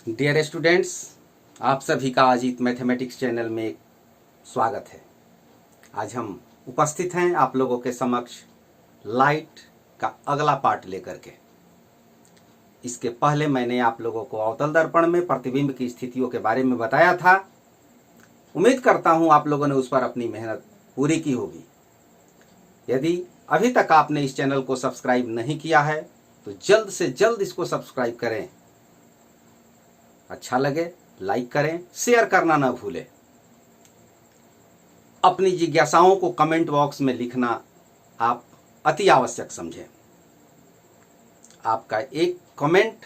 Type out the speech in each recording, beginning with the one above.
Dear students, आप सभी का अजीत मैथमेटिक्स चैनल में स्वागत है। आज हम उपस्थित हैं आप लोगों के समक्ष लाइट का अगला पार्ट लेकर के। इसके पहले मैंने आप लोगों को अवतल दर्पण में प्रतिबिंब की स्थितियों के बारे में बताया था। उम्मीद करता हूं आप लोगों ने उस पर अपनी मेहनत पूरी की होगी। यदि अभी तक आपने इस चैनल को सब्सक्राइब नहीं किया है तो जल्द से जल्द इसको सब्सक्राइब करें। अच्छा लगे लाइक करें, शेयर करना ना भूलें। अपनी जिज्ञासाओं को कमेंट बॉक्स में लिखना आप अति आवश्यक समझें। आपका एक कमेंट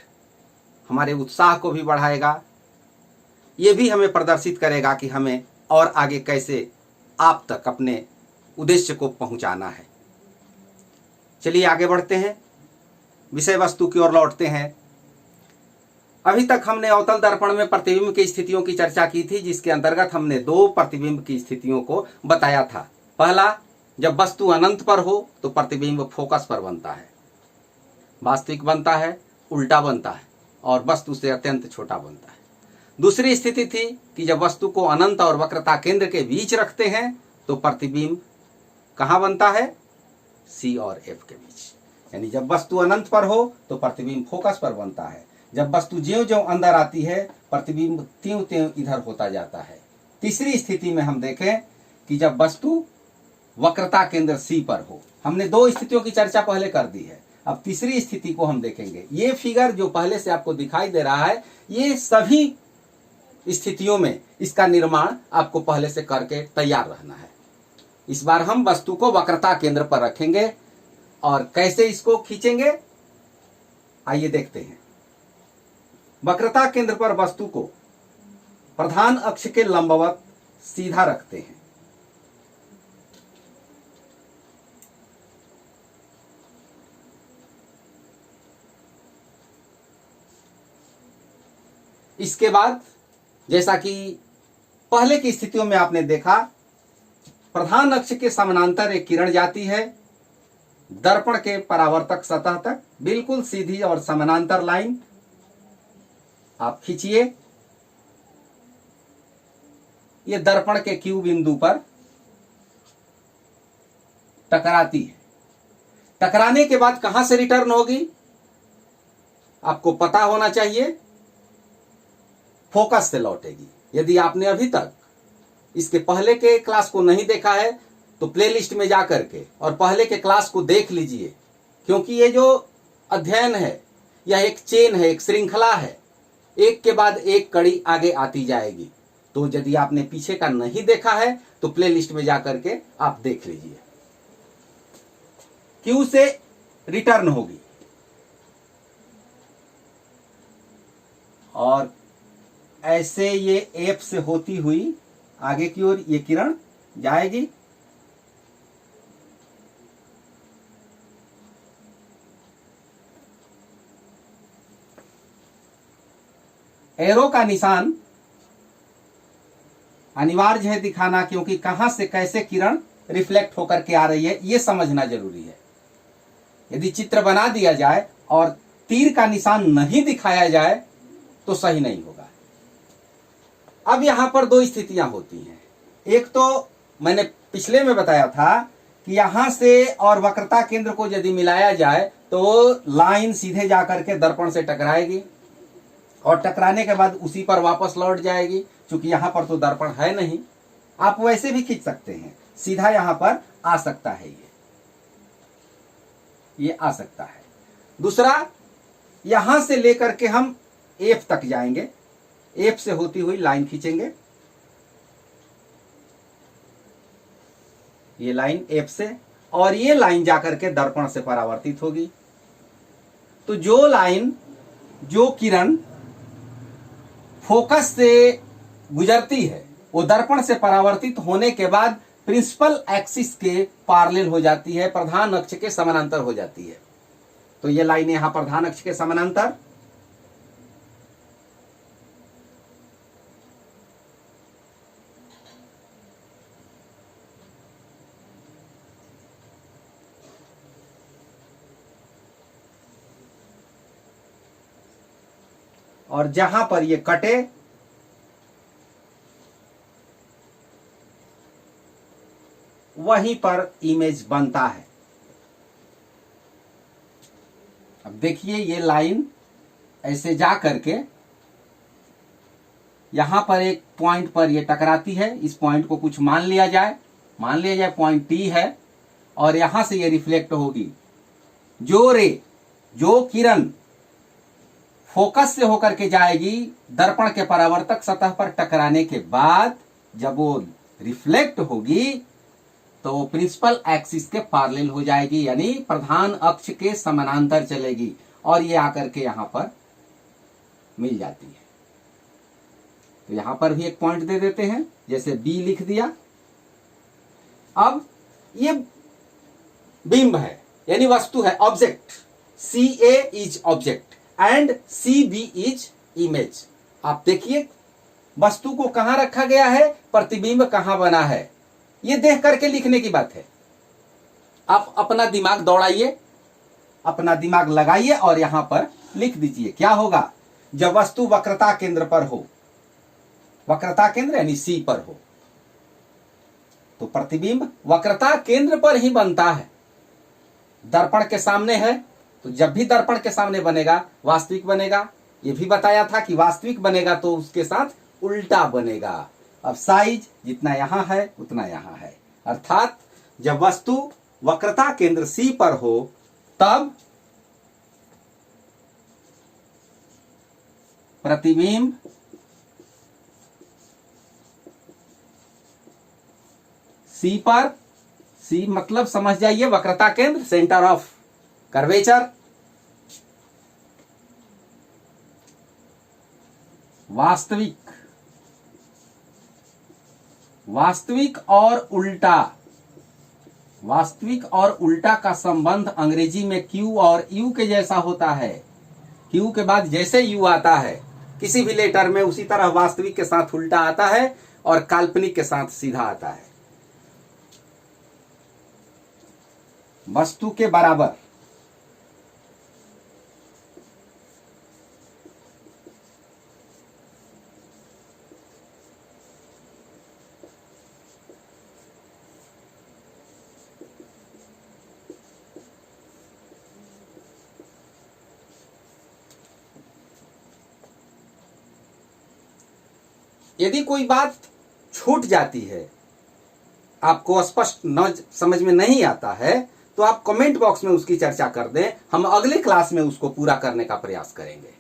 हमारे उत्साह को भी बढ़ाएगा, ये भी हमें प्रदर्शित करेगा कि हमें और आगे कैसे आप तक अपने उद्देश्य को पहुंचाना है। चलिए आगे बढ़ते हैं, विषय वस्तु की ओर लौटते हैं। अभी तक हमने अवतल दर्पण में प्रतिबिंब की स्थितियों की चर्चा की थी, जिसके अंतर्गत हमने दो प्रतिबिंब की स्थितियों को बताया था। पहला, जब वस्तु अनंत पर हो तो प्रतिबिंब फोकस पर बनता है, वास्तविक बनता है, उल्टा बनता है और वस्तु से अत्यंत छोटा बनता है। दूसरी स्थिति थी कि जब वस्तु को अनंत और वक्रता केंद्र के बीच रखते हैं तो प्रतिबिंब कहाँ बनता है? सी और एफ के बीच। यानी जब वस्तु अनंत पर हो तो प्रतिबिंब फोकस पर बनता है, जब वस्तु ज्यों-ज्यों अंदर आती है प्रतिबिंब त्यों-त्यों इधर होता जाता है। तीसरी स्थिति में हम देखें कि जब वस्तु वक्रता केंद्र सी पर हो। हमने दो स्थितियों की चर्चा पहले कर दी है, अब तीसरी स्थिति को हम देखेंगे। ये फिगर जो पहले से आपको दिखाई दे रहा है, ये सभी स्थितियों में इसका निर्माण आपको पहले से करके तैयार रहना है। इस बार हम वस्तु को वक्रता केंद्र पर रखेंगे और कैसे इसको खींचेंगे आइए देखते हैं। वक्रता केंद्र पर वस्तु को प्रधान अक्ष के लंबवत सीधा रखते हैं। इसके बाद जैसा कि पहले की स्थितियों में आपने देखा, प्रधान अक्ष के समानांतर एक किरण जाती है दर्पण के परावर्तक सतह तक, बिल्कुल सीधी और समानांतर लाइन आप खींचिए। ये दर्पण के Q बिंदु पर टकराती है। टकराने के बाद कहां से रिटर्न होगी आपको पता होना चाहिए, फोकस से लौटेगी। यदि आपने अभी तक इसके पहले के क्लास को नहीं देखा है तो प्लेलिस्ट में जाकर के और पहले के क्लास को देख लीजिए, क्योंकि ये जो अध्ययन है यह एक चेन है, एक श्रृंखला है, एक के बाद एक कड़ी आगे आती जाएगी। तो यदि आपने पीछे का नहीं देखा है तो प्लेलिस्ट में जाकर के आप देख लीजिए। क्यू से रिटर्न होगी और ऐसे ये एफ से होती हुई आगे की ओर ये किरण जाएगी। एरो का निशान अनिवार्य है दिखाना, क्योंकि कहां से कैसे किरण रिफ्लेक्ट होकर के आ रही है ये समझना जरूरी है। यदि चित्र बना दिया जाए और तीर का निशान नहीं दिखाया जाए तो सही नहीं होगा। अब यहां पर दो स्थितियां होती हैं। एक तो मैंने पिछले में बताया था कि यहां से और वक्रता केंद्र को यदि मिलाया जाए तो लाइन सीधे जाकर के दर्पण से टकराएगी और टकराने के बाद उसी पर वापस लौट जाएगी। क्योंकि यहां पर तो दर्पण है नहीं, आप वैसे भी खींच सकते हैं, सीधा यहां पर आ सकता है, ये आ सकता है। दूसरा, यहां से लेकर के हम एफ तक जाएंगे, एफ से होती हुई लाइन खींचेंगे, ये लाइन एफ से, और ये लाइन जाकर के दर्पण से परावर्तित होगी। तो जो लाइन, जो किरण फोकस से गुजरती है वो दर्पण से परावर्तित होने के बाद प्रिंसिपल एक्सिस के पैरेलल हो जाती है, प्रधान अक्ष के समानांतर हो जाती है। तो ये लाइन यहां प्रधान अक्ष के समानांतर, और जहां पर ये कटे वहीं पर इमेज बनता है। अब देखिए ये लाइन ऐसे जा करके यहां पर एक पॉइंट पर ये टकराती है। इस पॉइंट को कुछ मान लिया जाए पॉइंट टी है, और यहां से ये रिफ्लेक्ट होगी। जो किरण फोकस से होकर के जाएगी दर्पण के परावर्तक सतह पर टकराने के बाद, जब वो रिफ्लेक्ट होगी तो वो प्रिंसिपल एक्सिस के पैरेलल हो जाएगी, यानी प्रधान अक्ष के समानांतर चलेगी और ये आकर के यहां पर मिल जाती है। तो यहां पर भी एक पॉइंट दे देते हैं, जैसे बी लिख दिया। अब ये बिंब है यानी वस्तु है, object. C A is object and C B is image. आप देखिए वस्तु को कहां रखा गया है, प्रतिबिंब कहां बना है, ये देख करके लिखने की बात है। आप अपना दिमाग दौड़ाइए, अपना दिमाग लगाइए और यहां पर लिख दीजिए। क्या होगा जब वस्तु वक्रता केंद्र पर हो, वक्रता केंद्र यानी सी पर हो, तो प्रतिबिंब वक्रता केंद्र पर ही बनता है। दर्पण के सामने है तो जब भी दर्पण के सामने बनेगा वास्तविक बनेगा। यह भी बताया था कि वास्तविक बनेगा तो उसके साथ उल्टा बनेगा। अब साइज जितना यहां है उतना यहां है, अर्थात जब वस्तु वक्रता केंद्र सी पर हो तब प्रतिबिंब सी पर, सी मतलब समझ जाइए वक्रता केंद्र, सेंटर ऑफ कर्वेचर, वास्तविक और उल्टा, वास्तविक और उल्टा का संबंध अंग्रेजी में Q और U के जैसा होता है। Q के बाद जैसे U आता है किसी भी लेटर में, उसी तरह वास्तविक के साथ उल्टा आता है और काल्पनिक के साथ सीधा आता है। वस्तु के बराबर यदि कोई बात छूट जाती है, आपको स्पष्ट न समझ में नहीं आता है, तो आप कमेंट बॉक्स में उसकी चर्चा कर दें। हम अगले क्लास में उसको पूरा करने का प्रयास करेंगे।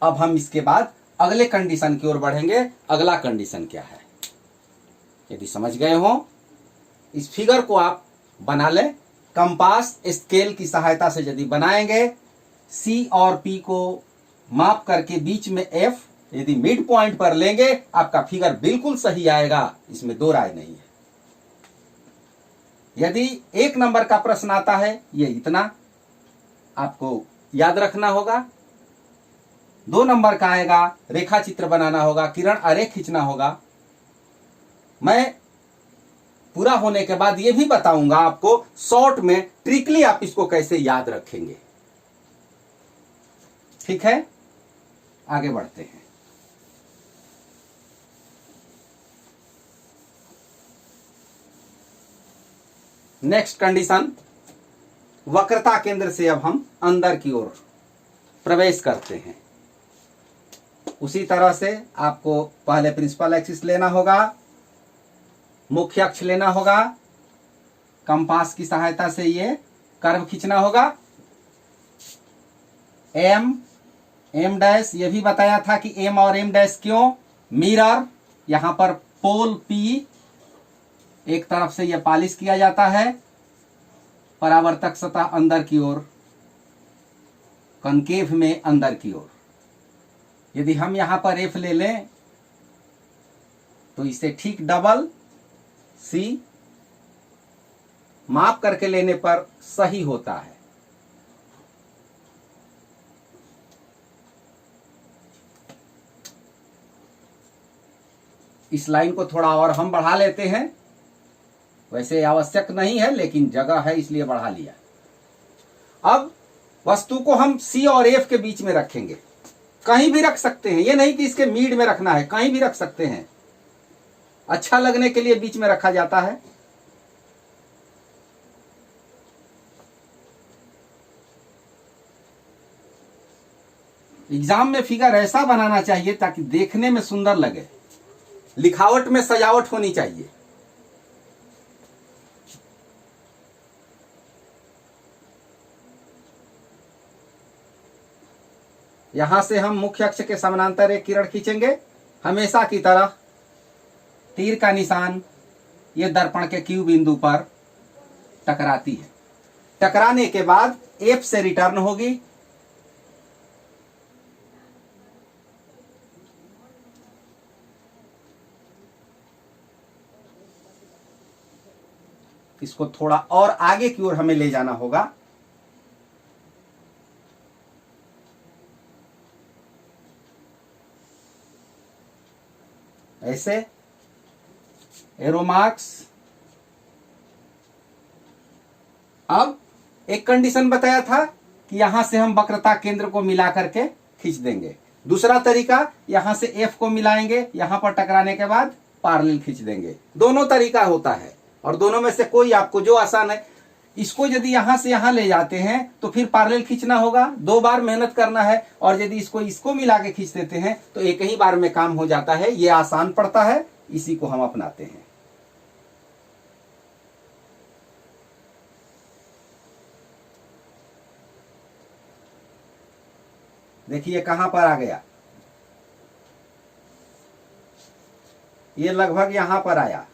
अब हम इसके बाद अगले कंडीशन की ओर बढ़ेंगे। अगला कंडीशन क्या है, यदि समझ गए हो इस फिगर को आप बना लें। कंपास स्केल की सहायता से यदि बनाएंगे, सी और पी को माप करके बीच में एफ यदि मिड पॉइंट पर लेंगे, आपका फिगर बिल्कुल सही आएगा, इसमें दो राय नहीं है। यदि एक नंबर का प्रश्न आता है, ये इतना आपको याद रखना होगा। 2 नंबर का आएगा, रेखा चित्र बनाना होगा, किरण आरेख खींचना होगा। मैं पूरा होने के बाद ये भी बताऊंगा आपको शॉर्ट में ट्रिकली आप इसको कैसे याद रखेंगे। ठीक है, आगे बढ़ते हैं। नेक्स्ट कंडीशन, वक्रता केंद्र से अब हम अंदर की ओर प्रवेश करते हैं। उसी तरह से आपको पहले प्रिंसिपल एक्सिस लेना होगा, मुख्य अक्ष लेना होगा, कंपास की सहायता से ये कर्व खींचना होगा। एम डैश, ये भी बताया था कि एम और एम डैश क्यों, मिरर, यहां पर पोल पी, एक तरफ से यह पॉलिश किया जाता है, परावर्तक सतह अंदर की ओर, कनकेव में अंदर की ओर। यदि हम यहां पर एफ ले लें तो इसे ठीक डबल सी माप करके लेने पर सही होता है। इस लाइन को थोड़ा और हम बढ़ा लेते हैं, वैसे आवश्यक नहीं है लेकिन जगह है इसलिए बढ़ा लिया। अब वस्तु को हम C और F के बीच में रखेंगे। कहीं भी रख सकते हैं, ये नहीं कि इसके मिड में रखना है, कहीं भी रख सकते हैं, अच्छा लगने के लिए बीच में रखा जाता है। एग्जाम में फिगर ऐसा बनाना चाहिए ताकि देखने में सुंदर लगे, लिखावट में सजावट होनी चाहिए। यहां से हम मुख्य अक्ष के समानांतर एक किरण खींचेंगे, हमेशा की तरह तीर का निशान ये दर्पण के Q बिंदु पर टकराती है। टकराने के बाद F से रिटर्न होगी, इसको थोड़ा और आगे की ओर हमें ले जाना होगा। ऐसे एरो मार्क्स। अब एक कंडीशन बताया था कि यहां से हम वक्रता केंद्र को मिला करके खींच देंगे। दूसरा तरीका, यहां से F को मिलाएंगे, यहां पर टकराने के बाद पैरेलल खींच देंगे। दोनों तरीका होता है और दोनों में से कोई आपको जो आसान है। इसको यदि यहां से यहां ले जाते हैं तो फिर पैरेलल खींचना होगा, 2 बार मेहनत करना है। और यदि इसको मिला के खींच देते हैं तो एक ही बार में काम हो जाता है। ये आसान पड़ता है, इसी को हम अपनाते हैं। देखिए कहां पर आ गया, ये लगभग यहां पर आया।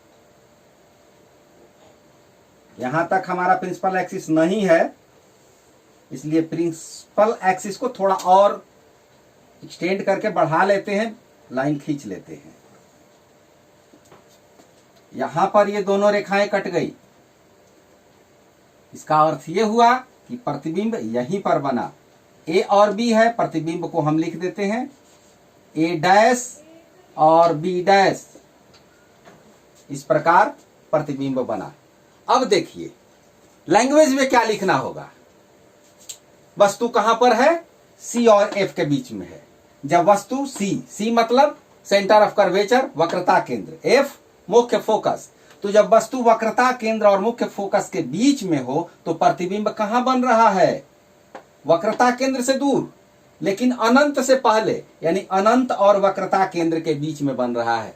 यहां तक हमारा प्रिंसिपल एक्सिस नहीं है, इसलिए प्रिंसिपल एक्सिस को थोड़ा और एक्सटेंड करके बढ़ा लेते हैं, लाइन खींच लेते हैं। यहां पर ये दोनों रेखाएं कट गई। इसका अर्थ ये हुआ कि प्रतिबिंब यहीं पर बना। A और B है, प्रतिबिंब को हम लिख देते हैं A' और B'। इस प्रकार प्रतिबिंब बना। अब देखिए लैंग्वेज में क्या लिखना होगा। वस्तु कहां पर है? C और F के बीच में है। जब वस्तु C मतलब सेंटर ऑफ कर्वेचर, वक्रता केंद्र, F मुख्य फोकस, तो जब वस्तु वक्रता केंद्र और मुख्य फोकस के बीच में हो तो प्रतिबिंब कहां बन रहा है? वक्रता केंद्र से दूर, लेकिन अनंत से पहले, यानी अनंत और वक्रता केंद्र के बीच में बन रहा है।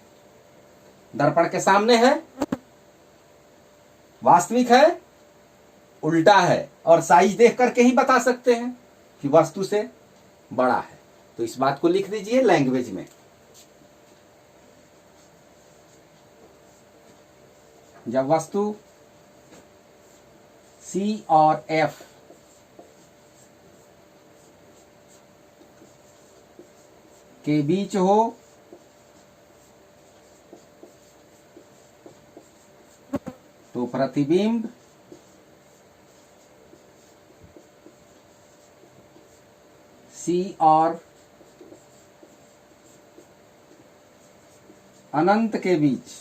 दर्पण के सामने है, वास्तविक है, उल्टा है, और साइज देख करके ही बता सकते हैं कि वस्तु से बड़ा है। तो इस बात को लिख दीजिए लैंग्वेज में। जब वस्तु C और F के बीच हो तो प्रतिबिंब C और अनंत के बीच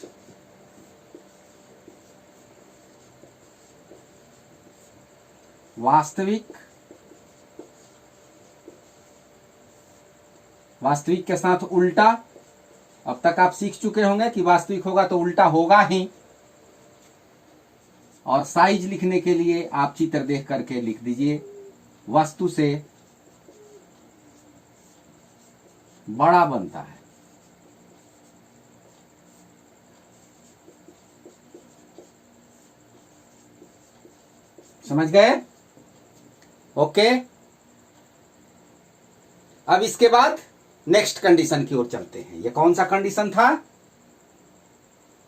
वास्तविक के साथ उल्टा। अब तक आप सीख चुके होंगे कि वास्तविक होगा तो उल्टा होगा ही। और साइज लिखने के लिए आप चित्र देख करके लिख दीजिए, वस्तु से बड़ा बनता है। समझ गए? ओके। अब इसके बाद नेक्स्ट कंडीशन की ओर चलते हैं। ये कौन सा कंडीशन था?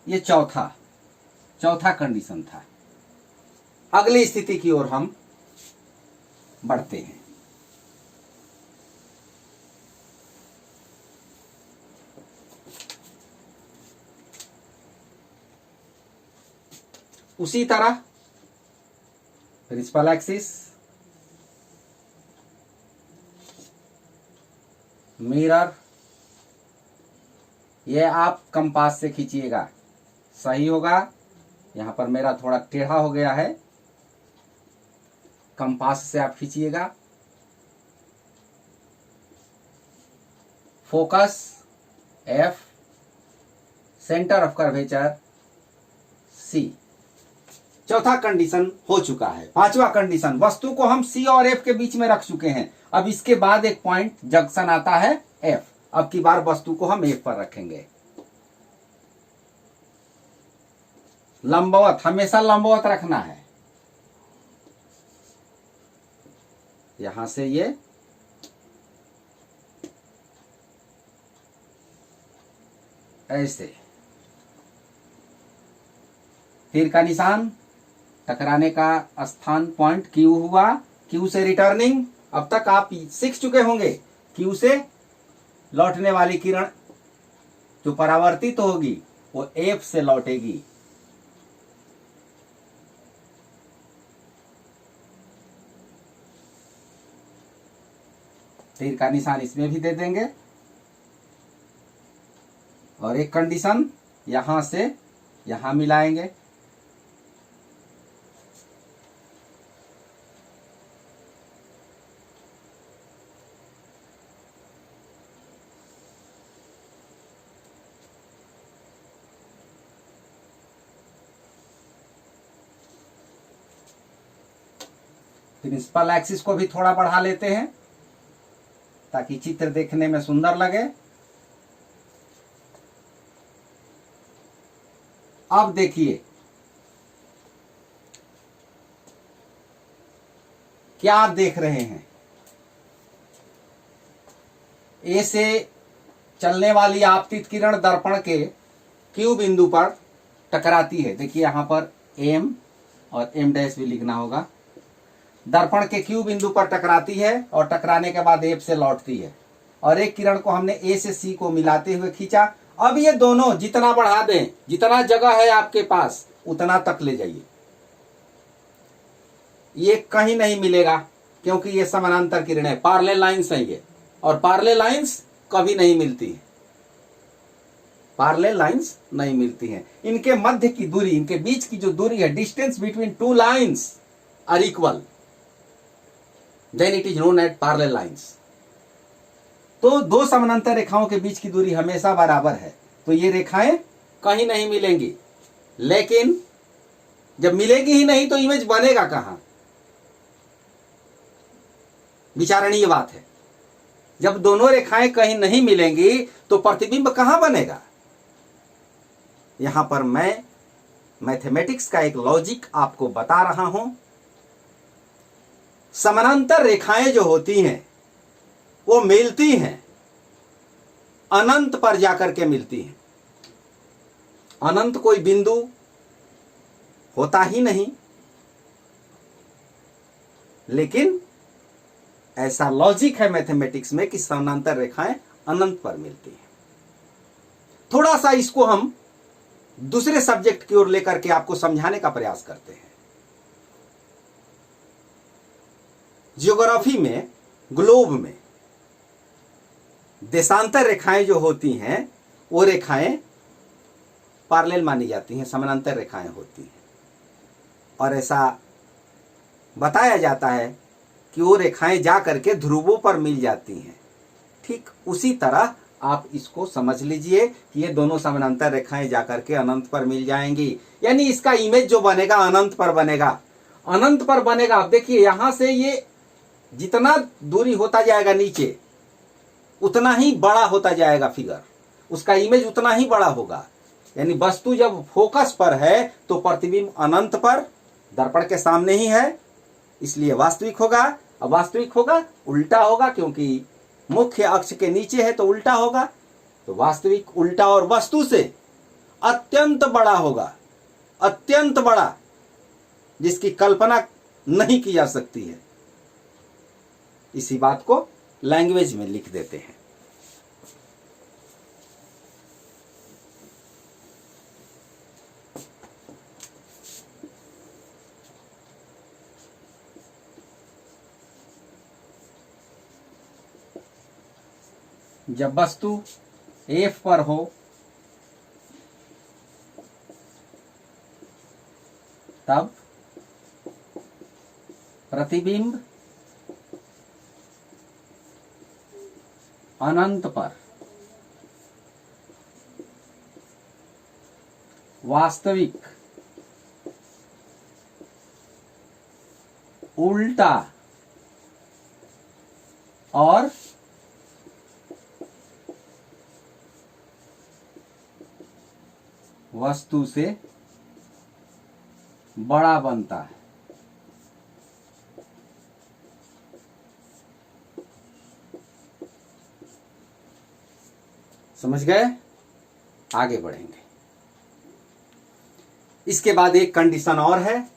ये चौथा कंडीशन था। अगली स्थिति की ओर हम बढ़ते हैं। उसी तरह प्रिंसिपल एक्सिस, मिरर, ये आप कंपास से खींचिएगा, सही होगा। यहां पर मेरा थोड़ा टेढ़ा हो गया है, कंपास से आप खींचिएगा focus F, centre of curvature C। चौथा कंडीशन हो चुका है। पांचवा कंडीशन, वस्तु को हम C और F के बीच में रख चुके हैं। अब इसके बाद एक पॉइंट जंक्शन आता है F। अब की बार वस्तु को हम F पर रखेंगे। लंबवत, हमेशा लंबवत रखना है। यहां से ये ऐसे, तीर का निशान, टकराने का स्थान पॉइंट Q हुआ, Q से रिटर्निंग। अब तक आप सीख चुके होंगे, Q से लौटने वाली किरण जो परावर्तित होगी वो F से लौटेगी। तीर का निशान इसमें भी दे देंगे। और एक कंडीशन, यहां से यहां मिलाएंगे। प्रिंसिपल एक्सिस को भी थोड़ा बढ़ा लेते हैं ताकि चित्र देखने में सुंदर लगे। अब देखिए क्या आप देख रहे हैं, ए से चलने वाली आपतित किरण दर्पण के Q बिंदु पर टकराती है। देखिए यहां पर M और M डैश भी लिखना होगा। दर्पण के Q बिंदु पर टकराती है और टकराने के बाद F से लौटती है। और एक किरण को हमने A से C को मिलाते हुए खींचा। अब ये दोनों जितना बढ़ा दें, जितना जगह है आपके पास उतना तक ले जाइए। ये कहीं नहीं मिलेगा क्योंकि ये समानांतर किरण है, पैरेलल लाइंस है ये, और पैरेलल लाइंस कभी नहीं मिलती है। पैरेलल लाइंस नहीं मिलती हैं। इनके मध्य की दूरी, इनके बीच की जो दूरी है, distance between two lines are equal, then it is known as parallel lines. तो दो समानांतर रेखाओं के बीच की दूरी हमेशा बराबर है, तो ये रेखाएं कहीं नहीं मिलेंगी। लेकिन जब मिलेगी ही नहीं तो इमेज बनेगा कहां? विचारणीय बात है। जब दोनों रेखाएं कहीं नहीं मिलेंगी तो प्रतिबिंब कहां बनेगा? यहां पर मैं मैथमेटिक्स का एक लॉजिक आपको बता रहा हूं। समानांतर रेखाएं जो होती हैं वो मिलती हैं, अनंत पर जाकर के मिलती हैं। अनंत कोई बिंदु होता ही नहीं, लेकिन ऐसा लॉजिक है मैथमेटिक्स में कि समानांतर रेखाएं अनंत पर मिलती हैं। थोड़ा सा इसको हम दूसरे सब्जेक्ट की ओर लेकर के आपको समझाने का प्रयास करते हैं। ज्योग्राफी में, ग्लोब में देशांतर रेखाएं जो होती हैं वो रेखाएं पैरेलल मानी जाती हैं, समानांतर रेखाएं होती हैं। और ऐसा बताया जाता है कि वो रेखाएं जा करके ध्रुवों पर मिल जाती हैं। ठीक उसी तरह आप इसको समझ लीजिए कि ये दोनों समानांतर रेखाएं जाकर के अनंत पर मिल जाएंगी, यानी इसका इमेज जो बनेगा अनंत पर बनेगा। अनंत पर बनेगा। आप देखिए यहां से ये जितना दूरी होता जाएगा नीचे उतना ही बड़ा होता जाएगा फिगर, उसका इमेज उतना ही बड़ा होगा। यानी वस्तु जब फोकस पर है तो प्रतिबिंब अनंत पर दर्पण के सामने ही है, इसलिए वास्तविक होगा। अब वास्तविक होगा उल्टा होगा, क्योंकि मुख्य अक्ष के नीचे है तो उल्टा होगा, तो वास्तविक उल्टा और वस्तु से अत्यंत बड़ा होगा, अत्यंत बड़ा, जिसकी कल्पना नहीं की जा सकती है। इसी बात को लैंग्वेज में लिख देते हैं। जब वस्तु F पर हो तब प्रतिबिंब अनंत पर वास्तविक, उल्टा और वस्तु से बड़ा बनता है। समझ गए? आगे बढ़ेंगे। इसके बाद एक कंडीशन और है।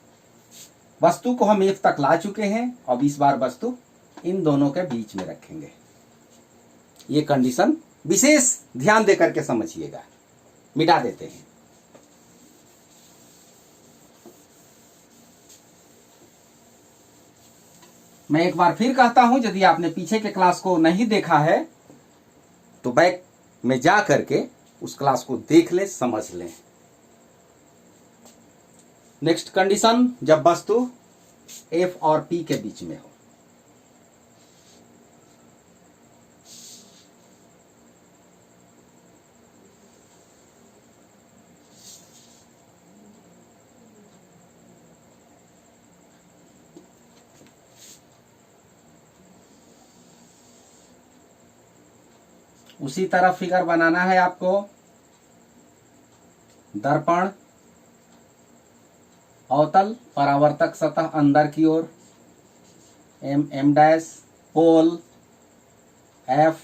वस्तु को हम F तक ला चुके हैं, अब इस बार वस्तु इन दोनों के बीच में रखेंगे। ये कंडीशन विशेष ध्यान देकर के समझिएगा। मिटा देते हैं। मैं एक बार फिर कहता हूं, यदि आपने पीछे के क्लास को नहीं देखा है तो बैक में जा करके उस क्लास को देख ले, समझ लें। नेक्स्ट कंडीशन, जब वस्तु F और P के बीच में हो। उसी तरह फिगर बनाना है आपको। दर्पण, अवतल, परावर्तक सतह अंदर की ओर, M डैश, पोल F,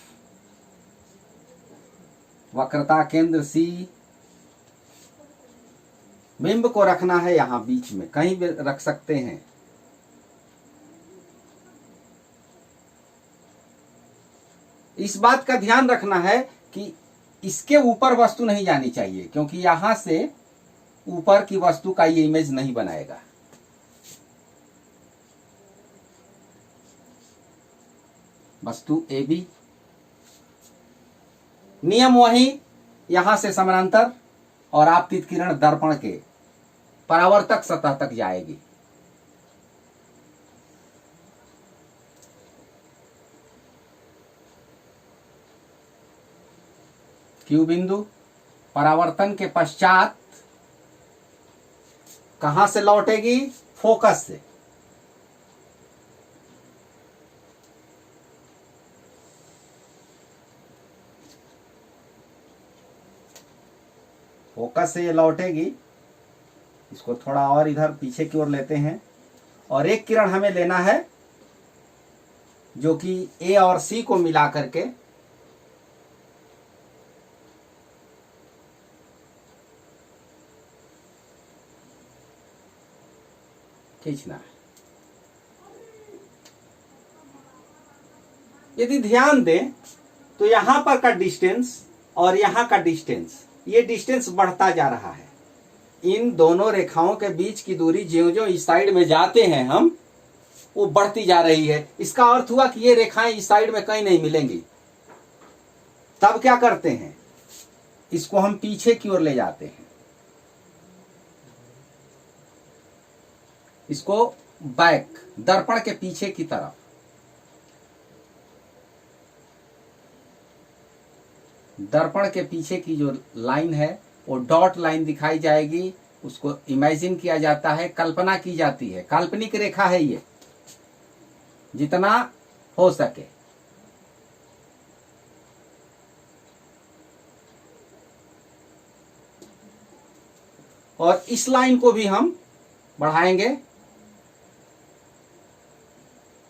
वक्रता केंद्र C, बिंब को रखना है यहां बीच में, कहीं भी रख सकते हैं। इस बात का ध्यान रखना है कि इसके ऊपर वस्तु नहीं जानी चाहिए, क्योंकि यहां से ऊपर की वस्तु का ये इमेज नहीं बनाएगा। वस्तु AB, नियम वही, यहां से समानांतर और आपतित किरण दर्पण के परावर्तक सतह तक जाएगी। Q बिंदु परावर्तन के पश्चात कहां से लौटेगी? फोकस से। फोकस से ये लौटेगी। इसको थोड़ा और इधर पीछे की ओर लेते हैं और एक किरण हमें लेना है जो कि A और C को मिला करके खींचना है। यदि ध्यान दें तो यहां पर का डिस्टेंस और यहां का डिस्टेंस, ये डिस्टेंस बढ़ता जा रहा है। इन दोनों रेखाओं के बीच की दूरी ज्यों-ज्यों इस साइड में जाते हैं हम, वो बढ़ती जा रही है। इसका अर्थ हुआ कि ये रेखाएं इस साइड में कहीं नहीं मिलेंगी। तब क्या करते हैं? इसको हम पीछे की ओर ले जाते हैं। इसको बैक, दर्पण के पीछे की तरफ। दर्पण के पीछे की जो लाइन है वो डॉट लाइन दिखाई जाएगी। उसको इमेजिन किया जाता है, कल्पना की जाती है। काल्पनिक रेखा है ये, जितना हो सके। और इस लाइन को भी हम बढ़ाएंगे।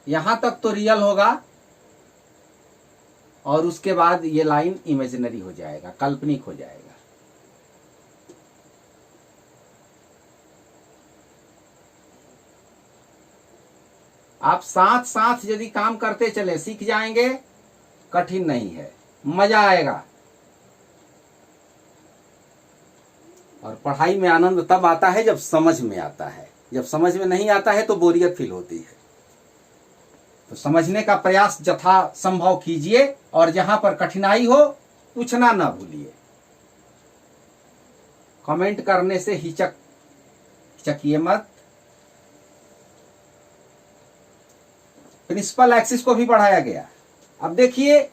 यहां तक तो रियल होगा और उसके बाद ये लाइन इमेजिनरी हो जाएगा, काल्पनिक हो जाएगा। आप साथ साथ यदि काम करते चले सीख जाएंगे, कठिन नहीं है, मजा आएगा। और पढ़ाई में आनंद तब आता है जब समझ में आता है। जब समझ में नहीं आता है तो बोरियत फील होती है। तो समझने का प्रयास यथा संभव कीजिए और जहां पर कठिनाई हो पूछना ना भूलिए। कमेंट करने से हिचकिए मत। प्रिंसिपल एक्सिस को भी बढ़ाया गया। अब देखिए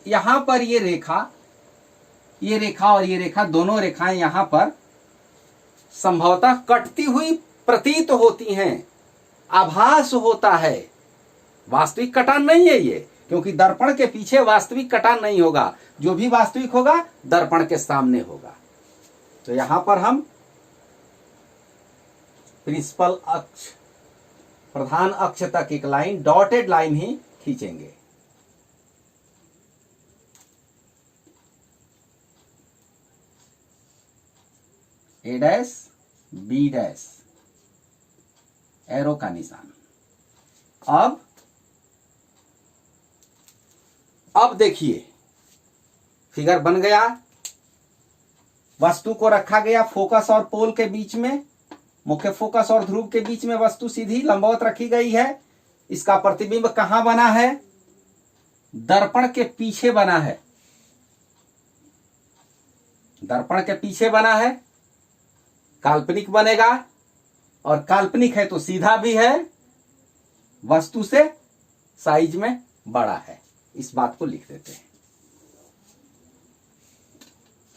यहां पर ये रेखा और ये रेखा, दोनों रेखाएं यहां पर संभवतः कटती हुई प्रतीत होती हैं, आभास होता है, वास्तविक कटान नहीं है ये, क्योंकि दर्पण के पीछे वास्तविक कटान नहीं होगा, जो भी वास्तविक होगा दर्पण के सामने होगा। तो यहां पर हम प्रिंसिपल अक्ष, प्रधान अक्ष तक एक लाइन, डॉटेड लाइन ही खींचेंगे। ए डैश बी डैश, एरो का निशान। अब देखिए फिगर बन गया, वस्तु को रखा गया फोकस और पोल के बीच में, मुख्य फोकस और ध्रुव के बीच में वस्तु सीधी लंबवत रखी गई है। इसका प्रतिबिंब कहां बना है? दर्पण के पीछे बना है, दर्पण के पीछे बना है, काल्पनिक बनेगा, और काल्पनिक है तो सीधा भी है, वस्तु से साइज में बड़ा है। इस बात को लिख देते हैं।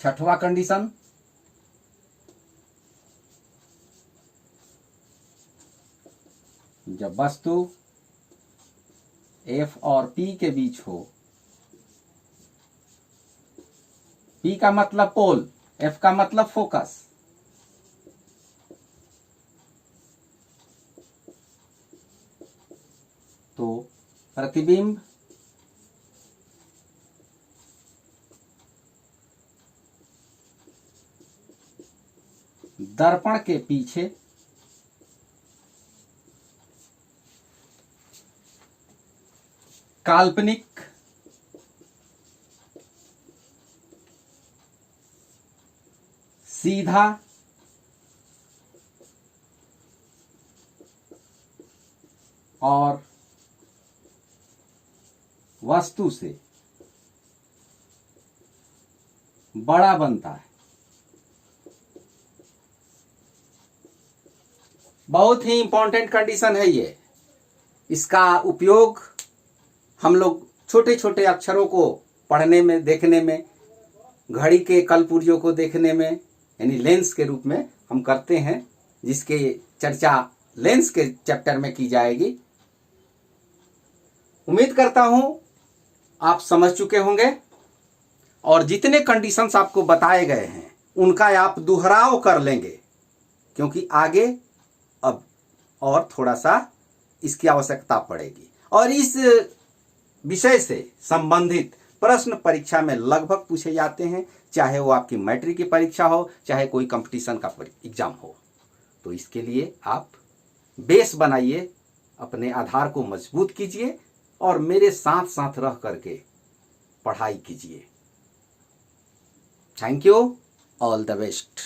छठवां कंडीशन, जब वस्तु F और P के बीच हो, P का मतलब पोल, F का मतलब फोकस, तो प्रतिबिंब दर्पण के पीछे काल्पनिक सीधा और वस्तु से बड़ा बनता है। बहुत ही इंपॉर्टेंट कंडीशन है ये। इसका उपयोग हम लोग छोटे छोटे अक्षरों को पढ़ने में, देखने में, घड़ी के कलपुर्जों को देखने में, यानी लेंस के रूप में हम करते हैं, जिसके चर्चा लेंस के चैप्टर में की जाएगी। उम्मीद करता हूं आप समझ चुके होंगे, और जितने कंडीशंस आपको बताए गए हैं उनका आप दोहराव कर लेंगे, क्योंकि आगे अब और थोड़ा सा इसकी आवश्यकता पड़ेगी। और इस विषय से संबंधित प्रश्न परीक्षा में लगभग पूछे जाते हैं, चाहे वो आपकी मैट्रिक की परीक्षा हो, चाहे कोई कंपटीशन का एग्जाम हो। तो इसके लिए आप बेस बनाइए, अपने आधार को मजबूत कीजिए और मेरे साथ साथ रह करके पढ़ाई कीजिए। Thank you, all the best.